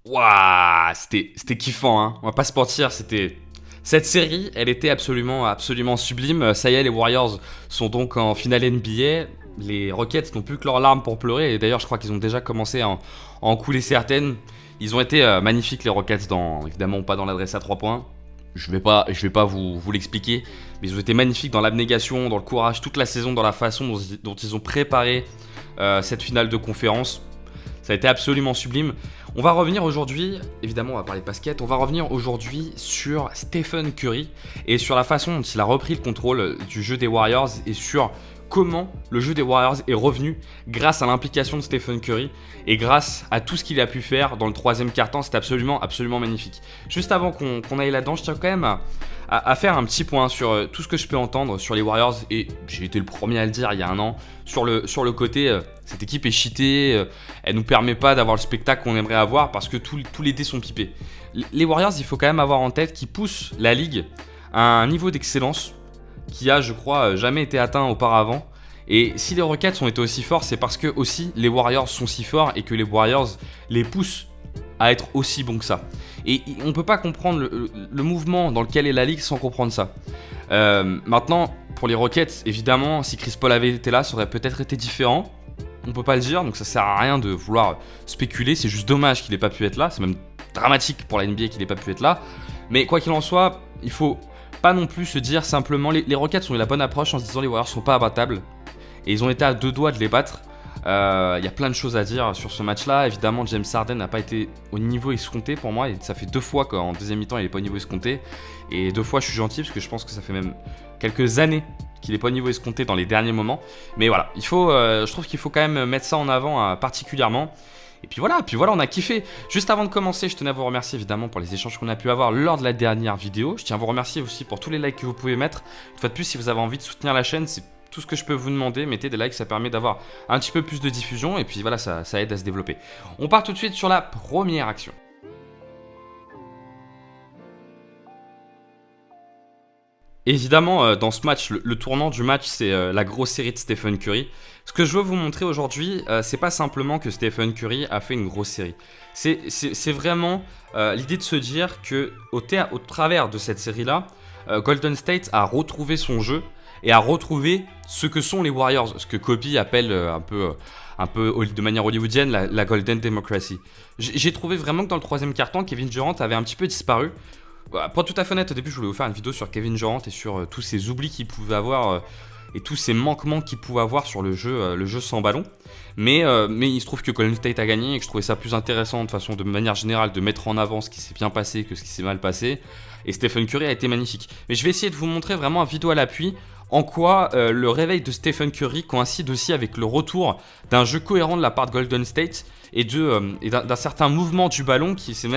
Waouh, c'était kiffant, hein. On va pas se mentir, c'était... Cette série, elle était absolument sublime. Ça y est, les Warriors sont donc en finale NBA. Les Rockets n'ont plus que leurs larmes pour pleurer. Et d'ailleurs, je crois qu'ils ont déjà commencé à en couler certaines. Ils ont été magnifiques, les Rockets, évidemment pas dans l'adresse à 3 points. Je vais pas vous l'expliquer. Mais ils ont été magnifiques dans l'abnégation, dans le courage, toute la saison, dans la façon dont ils ont préparé cette finale de conférence. Ça a été absolument sublime. On va revenir aujourd'hui, évidemment on va parler basket, on va revenir aujourd'hui sur Stephen Curry et sur la façon dont il a repris le contrôle du jeu des Warriors et sur comment le jeu des Warriors est revenu grâce à l'implication de Stephen Curry et grâce à tout ce qu'il a pu faire dans le troisième quart-temps. C'est absolument magnifique. Juste avant qu'on aille là-dedans, je tiens quand même à faire un petit point sur tout ce que je peux entendre sur les Warriors, et j'ai été le premier à le dire il y a un an, sur le côté cette équipe est cheatée, elle nous permet pas d'avoir le spectacle qu'on aimerait avoir parce que tous les dés sont pipés. Les Warriors, il faut quand même avoir en tête qu'ils poussent la ligue à un niveau d'excellence qui a, je crois, jamais été atteint auparavant. Et si les Rockets ont été aussi forts, c'est parce que aussi les Warriors sont si forts et que les Warriors les poussent à être aussi bons que ça. Et on peut pas comprendre le mouvement dans lequel est la ligue sans comprendre ça. Maintenant, pour les Rockets, évidemment, si Chris Paul avait été là, ça aurait peut-être été différent. On peut pas le dire, donc ça sert à rien de vouloir spéculer. C'est juste dommage qu'il ait pas pu être là. C'est même dramatique pour la NBA qu'il ait pas pu être là. Mais quoi qu'il en soit, il faut pas non plus se dire simplement... Les Rockets ont eu la bonne approche en se disant les Warriors sont pas abattables. Et ils ont été à deux doigts de les battre. Il y a plein de choses à dire sur ce match-là. Évidemment, James Harden n'a pas été au niveau escompté pour moi. Et ça fait 2 fois qu'en deuxième mi-temps, il n'est pas au niveau escompté. Et 2 fois, je suis gentil parce que je pense que ça fait même quelques années qu'il n'est pas au niveau escompté dans les derniers moments. Mais voilà, je trouve qu'il faut quand même mettre ça en avant particulièrement. Et puis voilà, on a kiffé. Juste avant de commencer, je tenais à vous remercier évidemment pour les échanges qu'on a pu avoir lors de la dernière vidéo. Je tiens à vous remercier aussi pour tous les likes que vous pouvez mettre. Une fois de plus, si vous avez envie de soutenir la chaîne, c'est tout ce que je peux vous demander. Mettez des likes, ça permet d'avoir un petit peu plus de diffusion. Et puis voilà, ça aide à se développer. On part tout de suite sur la première action. Évidemment, dans ce match, le tournant du match, c'est la grosse série de Stephen Curry. Ce que je veux vous montrer aujourd'hui, c'est pas simplement que Stephen Curry a fait une grosse série. C'est vraiment l'idée de se dire que au travers de cette série-là, Golden State a retrouvé son jeu et a retrouvé ce que sont les Warriors, ce que Kobe appelle un peu de manière hollywoodienne la Golden Democracy. J'ai trouvé vraiment que dans le troisième quart-temps, Kevin Durant avait un petit peu disparu. Pour être tout à fait honnête, au début je voulais vous faire une vidéo sur Kevin Durant et sur tous ces oublis qu'il pouvait avoir et tous ces manquements qu'il pouvait avoir sur le jeu sans ballon. Mais il se trouve que Golden State a gagné et que je trouvais ça plus intéressant de manière générale de mettre en avant ce qui s'est bien passé que ce qui s'est mal passé. Et Stephen Curry a été magnifique. Mais je vais essayer de vous montrer vraiment un vidéo à l'appui en quoi le réveil de Stephen Curry coïncide aussi avec le retour d'un jeu cohérent de la part de Golden State et d'un certain mouvement du ballon qui s'est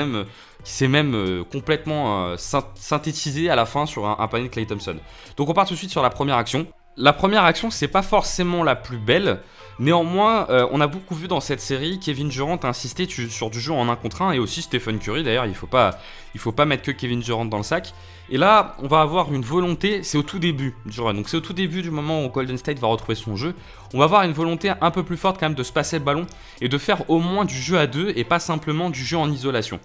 même complètement synthétisé à la fin sur un panier de Klay Thompson. Donc on part tout de suite sur la première action. La première action, c'est pas forcément la plus belle. Néanmoins, on a beaucoup vu dans cette série Kevin Durant a insisté sur du jeu en 1 contre 1 et aussi Stephen Curry. D'ailleurs, il faut pas mettre que Kevin Durant dans le sac. Et là, on va avoir une volonté, c'est au tout début du run. Donc c'est au tout début du moment où Golden State va retrouver son jeu. On va avoir une volonté un peu plus forte quand même de se passer le ballon et de faire au moins du jeu à 2 et pas simplement du jeu en isolation.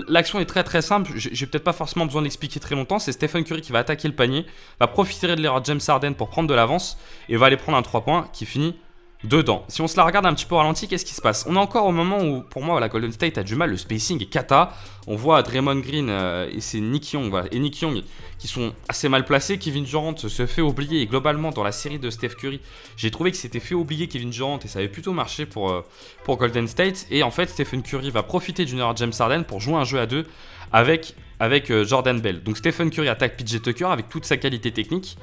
L'action est très simple, j'ai peut-être pas forcément besoin d'expliquer très longtemps. C'est Stephen Curry qui va attaquer le panier, va profiter de l'erreur de James Harden pour prendre de l'avance et va aller prendre un 3 points qui finit dedans. Si on se la regarde un petit peu au ralenti, qu'est-ce qui se passe? On est encore au moment où, pour moi, la Golden State a du mal, le spacing est cata. On voit Draymond Green et c'est Nick Young, et Nick Young qui sont assez mal placés. Kevin Durant se fait oublier et globalement dans la série de Steph Curry, j'ai trouvé que c'était fait oublier Kevin Durant et ça avait plutôt marché pour Golden State. Et en fait, Stephen Curry va profiter d'une erreur de James Harden pour jouer un jeu à 2 avec Jordan Bell. Donc Stephen Curry attaque PJ Tucker avec toute sa qualité technique,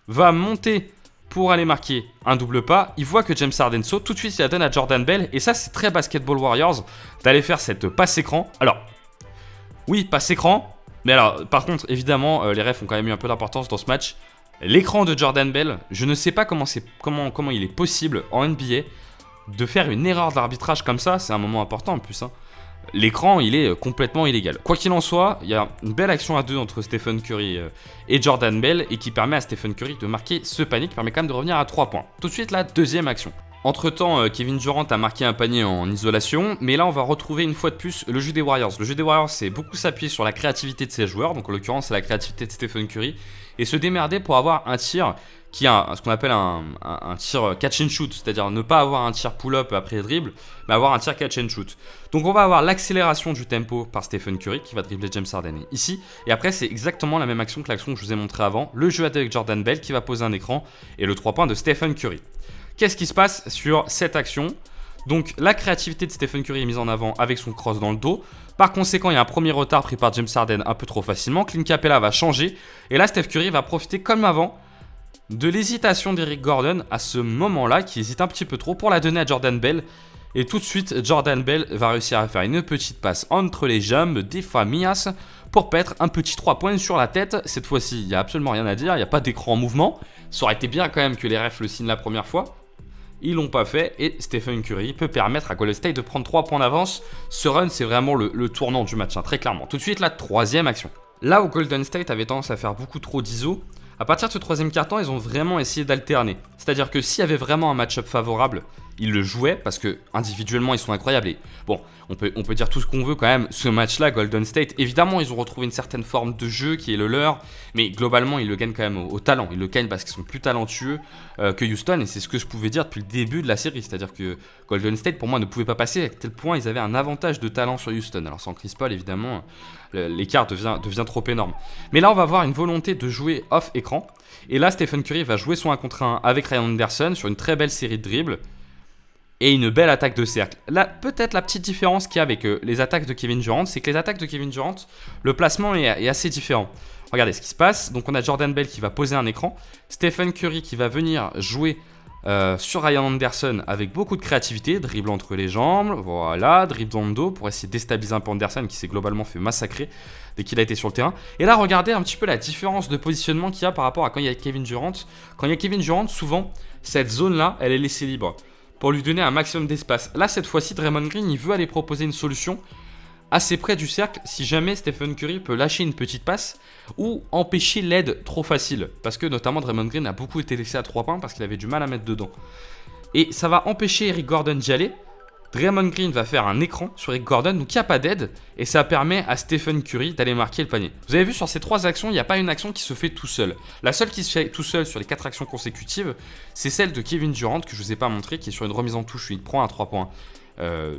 va monter pour aller marquer un double pas. Il voit que James Harden saute, tout de suite il la donne à Jordan Bell et ça c'est très Basketball Warriors d'aller faire cette passe écran. Alors oui, passe écran, mais alors par contre évidemment les refs ont quand même eu un peu d'importance dans ce match. L'écran de Jordan Bell, je ne sais pas comment il est possible en NBA de faire une erreur d'arbitrage comme ça, c'est un moment important en plus hein. L'écran, il est complètement illégal. Quoi qu'il en soit, il y a une belle action à 2 entre Stephen Curry et Jordan Bell et qui permet à Stephen Curry de marquer ce panier qui permet quand même de revenir à 3 points. Tout de suite, la deuxième action. Entre-temps, Kevin Durant a marqué un panier en isolation, mais là on va retrouver une fois de plus le jeu des Warriors. Le jeu des Warriors, c'est beaucoup s'appuyer sur la créativité de ses joueurs, donc en l'occurrence c'est la créativité de Stephen Curry, et se démerder pour avoir un tir qui a ce qu'on appelle un tir catch and shoot, c'est-à-dire ne pas avoir un tir pull-up après dribble, mais avoir un tir catch and shoot. Donc on va avoir l'accélération du tempo par Stephen Curry qui va dribbler James Harden ici, et après c'est exactement la même action que l'action que je vous ai montré avant, le jeu avec Jordan Bell qui va poser un écran, et le 3 points de Stephen Curry. Qu'est-ce qui se passe sur cette action? Donc la créativité de Stephen Curry est mise en avant avec son cross dans le dos. Par conséquent, il y a un premier retard pris par James Harden un peu trop facilement. Clint Capella va changer. Et là, Steph Curry va profiter comme avant de l'hésitation d'Eric Gordon à ce moment-là, qui hésite un petit peu trop pour la donner à Jordan Bell. Et tout de suite, Jordan Bell va réussir à faire une petite passe entre les jambes des Famias pour mettre un petit 3 points sur la tête. Cette fois-ci, il n'y a absolument rien à dire, il n'y a pas d'écran en mouvement. Ça aurait été bien quand même que les refs le signent la première fois. Ils l'ont pas fait et Stephen Curry peut permettre à Golden State de prendre 3 points d'avance. Ce run, c'est vraiment le tournant du match, hein, très clairement. Tout de suite, la troisième action. Là où Golden State avait tendance à faire beaucoup trop d'ISO, à partir de ce troisième quart-temps, ils ont vraiment essayé d'alterner. C'est-à-dire que s'il y avait vraiment un match-up favorable, ils le jouaient parce que individuellement ils sont incroyables. Et bon, on peut dire tout ce qu'on veut quand même. Ce match-là, Golden State, évidemment, ils ont retrouvé une certaine forme de jeu qui est le leur, mais globalement, ils le gagnent quand même au talent. Ils le gagnent parce qu'ils sont plus talentueux que Houston, et c'est ce que je pouvais dire depuis le début de la série. C'est-à-dire que Golden State, pour moi, ne pouvait pas passer à tel point ils avaient un avantage de talent sur Houston. Alors sans Chris Paul, évidemment, l'écart devient trop énorme. Mais là, on va avoir une volonté de jouer off-écran. Et là, Stephen Curry va jouer son 1 contre 1 avec Ryan Anderson sur une très belle série de dribbles et une belle attaque de cercle. Là, peut-être la petite différence qu'il y a avec les attaques de Kevin Durant, c'est que les attaques de Kevin Durant, le placement est assez différent. Regardez ce qui se passe. Donc on a Jordan Bell qui va poser un écran, Stephen Curry qui va venir jouer sur Ryan Anderson avec beaucoup de créativité, dribble entre les jambes, voilà, dribble dans le dos pour essayer de déstabiliser un peu Anderson qui s'est globalement fait massacrer dès qu'il a été sur le terrain. Et là, regardez un petit peu la différence de positionnement qu'il y a par rapport à quand il y a Kevin Durant. Quand il y a Kevin Durant, souvent, cette zone-là, elle est laissée libre pour lui donner un maximum d'espace. Là, cette fois-ci, Draymond Green, il veut aller proposer une solution assez près du cercle si jamais Stephen Curry peut lâcher une petite passe ou empêcher l'aide trop facile. Parce que notamment Draymond Green a beaucoup été laissé à 3 points parce qu'il avait du mal à mettre dedans. Et ça va empêcher Eric Gordon d'y aller. Draymond Green va faire un écran sur Eric Gordon, donc il n'y a pas d'aide, et ça permet à Stephen Curry d'aller marquer le panier. Vous avez vu sur ces 3 actions, il n'y a pas une action qui se fait tout seul. La seule qui se fait tout seul sur les 4 actions consécutives, c'est celle de Kevin Durant, que je ne vous ai pas montré, qui est sur une remise en touche où il prend un 3 points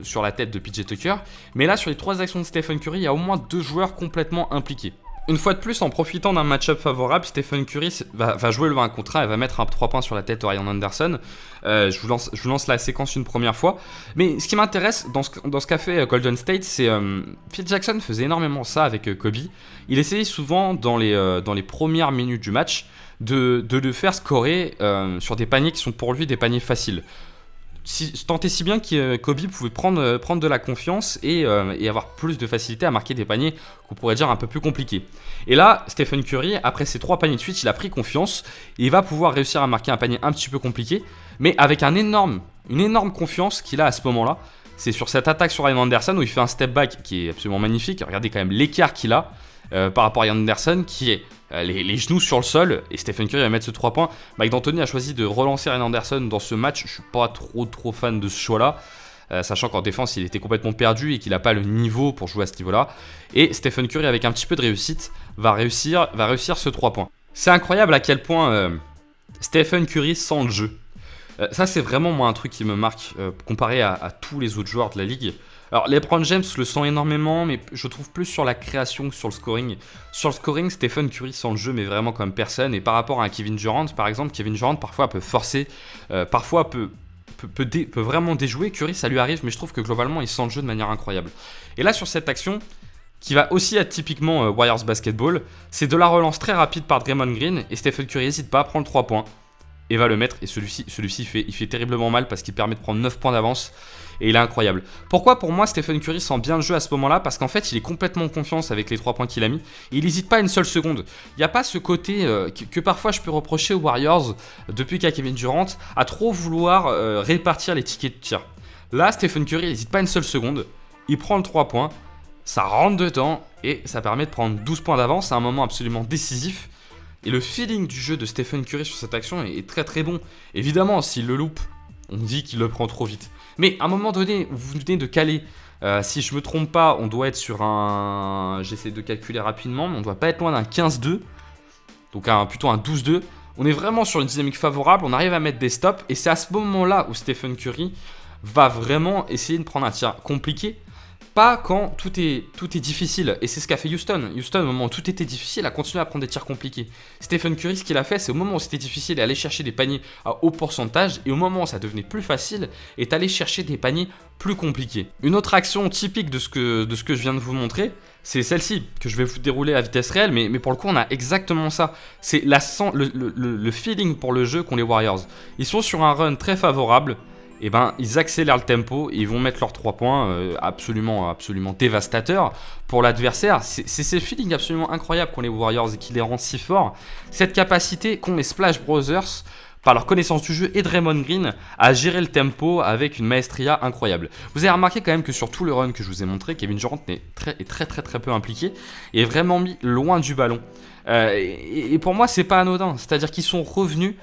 sur la tête de PJ Tucker. Mais là, sur les 3 actions de Stephen Curry, il y a au moins 2 joueurs complètement impliqués. Une fois de plus, en profitant d'un match-up favorable, Stephen Curry va jouer le 1 contre 1 et va mettre un 3 points sur la tête de Ryan Anderson. Je vous lance la séquence une première fois. Mais ce qui m'intéresse dans ce qu'a fait Golden State, c'est Phil Jackson faisait énormément ça avec Kobe. Il essayait souvent dans les premières minutes du match de le faire scorer sur des paniers qui sont pour lui des paniers faciles. Tant et si bien que Kobe pouvait prendre de la confiance et avoir plus de facilité à marquer des paniers qu'on pourrait dire un peu plus compliqués. Et là, Stephen Curry, après ces 3 paniers de suite, il a pris confiance et il va pouvoir réussir à marquer un panier un petit peu compliqué, mais avec une énorme confiance qu'il a à ce moment-là. C'est sur cette attaque sur Ryan Anderson où il fait un step back qui est absolument magnifique. Regardez quand même l'écart qu'il a par rapport à Ryan Anderson qui est les genoux sur le sol, et Stephen Curry va mettre ce 3 points. Mike D'Antoni a choisi de relancer Ryan Anderson dans ce match. Je suis pas trop fan de ce choix-là, sachant qu'en défense il était complètement perdu et qu'il n'a pas le niveau pour jouer à ce niveau-là. Et Stephen Curry, avec un petit peu de réussite, va réussir ce 3 points. C'est incroyable à quel point Stephen Curry sent le jeu. Ça, c'est vraiment moi un truc qui me marque comparé à tous les autres joueurs de la ligue. Alors, LeBron James le sent énormément, mais je trouve plus sur la création que sur le scoring. Sur le scoring, Stephen Curry sent le jeu, mais vraiment comme personne. Et par rapport à Kevin Durant, par exemple, Kevin Durant parfois peut forcer, parfois peut vraiment déjouer. Curry, ça lui arrive, mais je trouve que globalement, il sent le jeu de manière incroyable. Et là, sur cette action, qui va aussi être typiquement Warriors Basketball, c'est de la relance très rapide par Draymond Green, et Stephen Curry n'hésite pas à prendre 3 points. Et va le mettre, et celui-ci il fait terriblement mal parce qu'il permet de prendre 9 points d'avance. Et il est incroyable. Pourquoi pour moi Stephen Curry sent bien le jeu à ce moment-là? Parce qu'en fait il est complètement en confiance avec les 3 points qu'il a mis. Et il n'hésite pas une seule seconde. Il n'y a pas ce côté que parfois je peux reprocher aux Warriors depuis qu'il y a Kevin Durant à trop vouloir répartir les tickets de tir. Là Stephen Curry n'hésite pas une seule seconde. Il prend le 3 points. Ça rentre dedans et ça permet de prendre 12 points d'avance. C'est un moment absolument décisif. Et le feeling du jeu de Stephen Curry sur cette action est très très bon. Évidemment, s'il le loupe, on dit qu'il le prend trop vite. Mais à un moment donné, vous venez de caler. Si je me trompe pas, on doit être sur un... J'essaie de calculer rapidement, mais on doit pas être loin d'un 15-2. Donc plutôt un 12-2. On est vraiment sur une dynamique favorable, on arrive à mettre des stops. Et c'est à ce moment-là où Stephen Curry va vraiment essayer de prendre un tir compliqué. Pas quand tout est difficile. Et c'est ce qu'a fait Houston. Houston, au moment où tout était difficile, a continué à prendre des tirs compliqués. Stephen Curry, ce qu'il a fait, c'est au moment où c'était difficile, aller chercher des paniers à haut pourcentage. Et au moment où ça devenait plus facile, est aller chercher des paniers plus compliqués. Une autre action typique de ce que je viens de vous montrer, c'est celle-ci, que je vais vous dérouler à vitesse réelle. Mais pour le coup, on a exactement ça. C'est le feeling pour le jeu qu'ont les Warriors. Ils sont sur un run très favorable. Et ben, ils accélèrent le tempo et ils vont mettre leurs 3 points absolument dévastateurs pour l'adversaire. C'est ce feeling absolument incroyable qu'ont les Warriors et qui les rend si forts. Cette capacité qu'ont les Splash Brothers, par leur connaissance du jeu et Draymond Green, à gérer le tempo avec une maestria incroyable. Vous avez remarqué quand même que sur tout le run que je vous ai montré, Kevin Durant est très peu impliqué et est vraiment mis loin du ballon. Et pour moi, c'est pas anodin. C'est-à-dire qu'ils sont revenus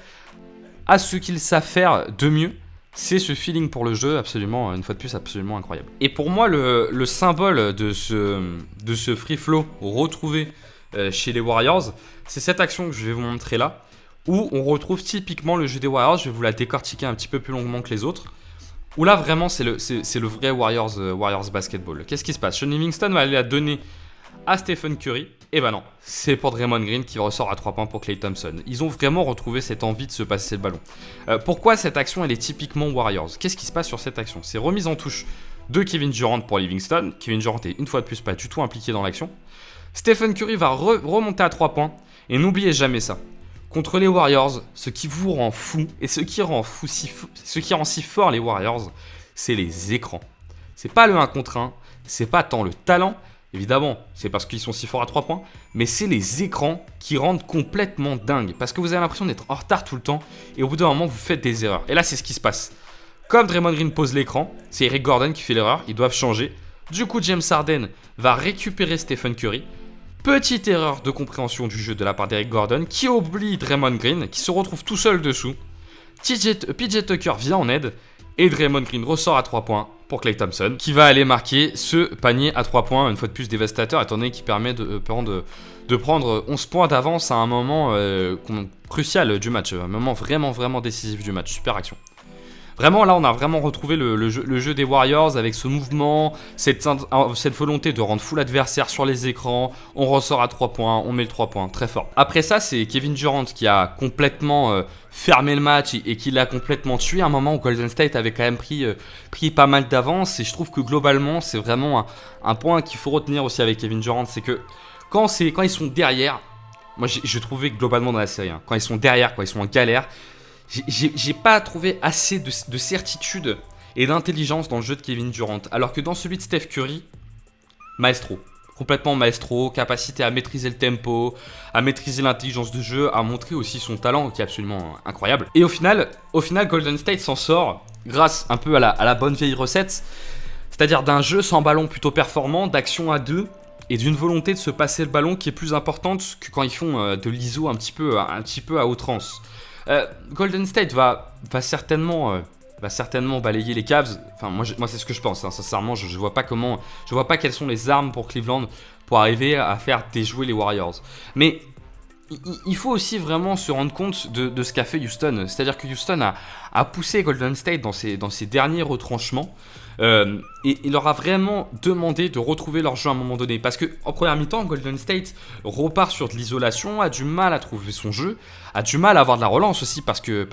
à ce qu'ils savent faire de mieux. C'est ce feeling pour le jeu, absolument, une fois de plus, absolument incroyable. Et pour moi, le symbole de ce free flow retrouvé chez les Warriors, c'est cette action que je vais vous montrer là, où on retrouve typiquement le jeu des Warriors. Je vais vous la décortiquer un petit peu plus longuement que les autres. Où là, vraiment, c'est le vrai Warriors basketball. Qu'est-ce qui se passe? Sean Livingston va aller la donner à Stephen Curry. Et ben non, c'est pour Draymond Green qui ressort à 3 points pour Klay Thompson. Ils ont vraiment retrouvé cette envie de se passer le ballon. Pourquoi cette action, elle est typiquement Warriors? Qu'est-ce qui se passe sur cette action? C'est remise en touche de Kevin Durant pour Livingston. Kevin Durant est une fois de plus pas du tout impliqué dans l'action. Stephen Curry va remonter à 3 points. Et n'oubliez jamais ça. Contre les Warriors, ce qui vous rend fou, et ce qui rend si fort les Warriors, c'est les écrans. C'est pas le 1 contre 1, c'est pas tant le talent. Évidemment, c'est parce qu'ils sont si forts à 3 points, mais c'est les écrans qui rendent complètement dingue. Parce que vous avez l'impression d'être en retard tout le temps, et au bout d'un moment, vous faites des erreurs. Et là, c'est ce qui se passe. Comme Draymond Green pose l'écran, c'est Eric Gordon qui fait l'erreur, ils doivent changer. Du coup, James Harden va récupérer Stephen Curry. Petite erreur de compréhension du jeu de la part d'Eric Gordon, qui oublie Draymond Green, qui se retrouve tout seul dessous. PJ Tucker vient en aide, et Draymond Green ressort à 3 points pour Klay Thompson, qui va aller marquer ce panier à 3 points, une fois de plus dévastateur, étant donné qu'il permet de prendre 11 points d'avance à un moment crucial du match, un moment vraiment décisif du match. Super action. Vraiment, là, on a vraiment retrouvé le jeu des Warriors avec ce mouvement, cette volonté de rendre fou l'adversaire sur les écrans. On ressort à 3 points, on met le 3 points, très fort. Après ça, c'est Kevin Durant qui a complètement fermé le match et qui l'a complètement tué à un moment où Golden State avait quand même pris pas mal d'avance. Et je trouve que globalement, c'est vraiment un point qu'il faut retenir aussi avec Kevin Durant, c'est que quand ils sont derrière, moi je trouvais que globalement dans la série, quand ils sont derrière, quand ils sont en galère, j'ai pas trouvé assez de certitude et d'intelligence dans le jeu de Kevin Durant. Alors que dans celui de Steph Curry, maestro. Complètement maestro, capacité à maîtriser le tempo, à maîtriser l'intelligence de jeu, à montrer aussi son talent qui est absolument incroyable. Et au final Golden State s'en sort grâce un peu à la bonne vieille recette, c'est-à-dire d'un jeu sans ballon plutôt performant, d'action à 2 et d'une volonté de se passer le ballon qui est plus importante que quand ils font de l'ISO un petit peu à outrance. Golden State va certainement balayer les Cavs. Enfin, moi c'est ce que je pense. Sincèrement, je vois pas quelles sont les armes pour Cleveland pour arriver à faire déjouer les Warriors. Mais il faut aussi vraiment se rendre compte de ce qu'a fait Houston. C'est-à-dire que Houston a poussé Golden State dans ses derniers retranchements. Et il leur a vraiment demandé de retrouver leur jeu à un moment donné. Parce qu'en première mi-temps, Golden State repart sur de l'isolation, a du mal à trouver son jeu, a du mal à avoir de la relance aussi parce que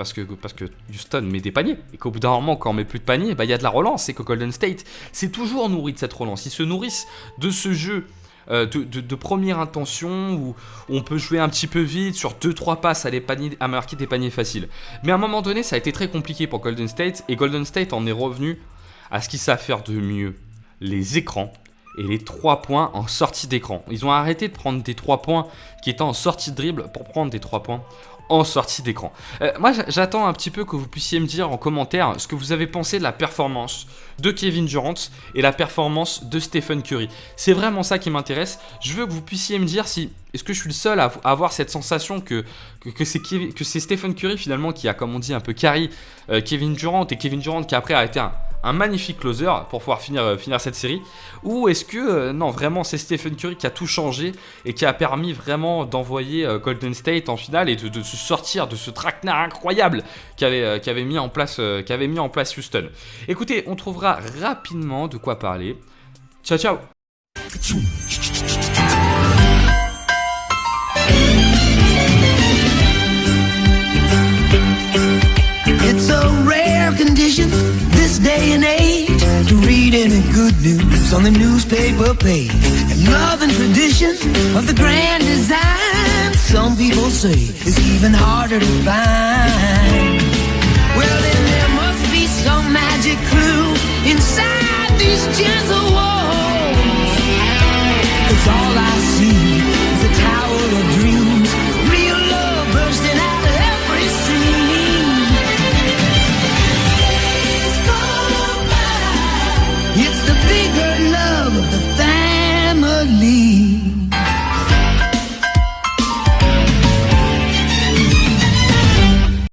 Houston met des paniers. Et qu'au bout d'un moment, quand on met plus de paniers, il y a de la relance. Et que Golden State s'est toujours nourri de cette relance. Ils se nourrissent de ce jeu de première intention où on peut jouer un petit peu vite sur 2-3 passes à marquer des paniers faciles. Mais à un moment donné, ça a été très compliqué pour Golden State. Et Golden State en est revenu à ce qu'ils savent faire de mieux, les écrans et les 3 points en sortie d'écran. Ils ont arrêté de prendre des 3 points qui étaient en sortie de dribble pour prendre des 3 points en sortie d'écran. Moi j'attends un petit peu que vous puissiez me dire en commentaire ce que vous avez pensé de la performance de Kevin Durant et la performance de Stephen Curry. C'est vraiment ça qui m'intéresse. Je veux que vous puissiez me dire si est-ce que je suis le seul à avoir cette sensation que c'est Stephen Curry finalement qui a, comme on dit, un peu carry Kevin Durant, et Kevin Durant qui après a été un magnifique closer pour pouvoir finir cette série, ou est-ce que non, vraiment c'est Stephen Curry qui a tout changé et qui a permis vraiment d'envoyer Golden State en finale et de se sortir de ce traquenard incroyable qu'avait mis en place Houston. Écoutez, on trouvera rapidement de quoi parler. Ciao ciao. It's a rare condition this day and age to read any good news on the newspaper page. And love and tradition of the grand design, some people say, is even harder to find. Well, then there must be some magic clue inside these gentle walls.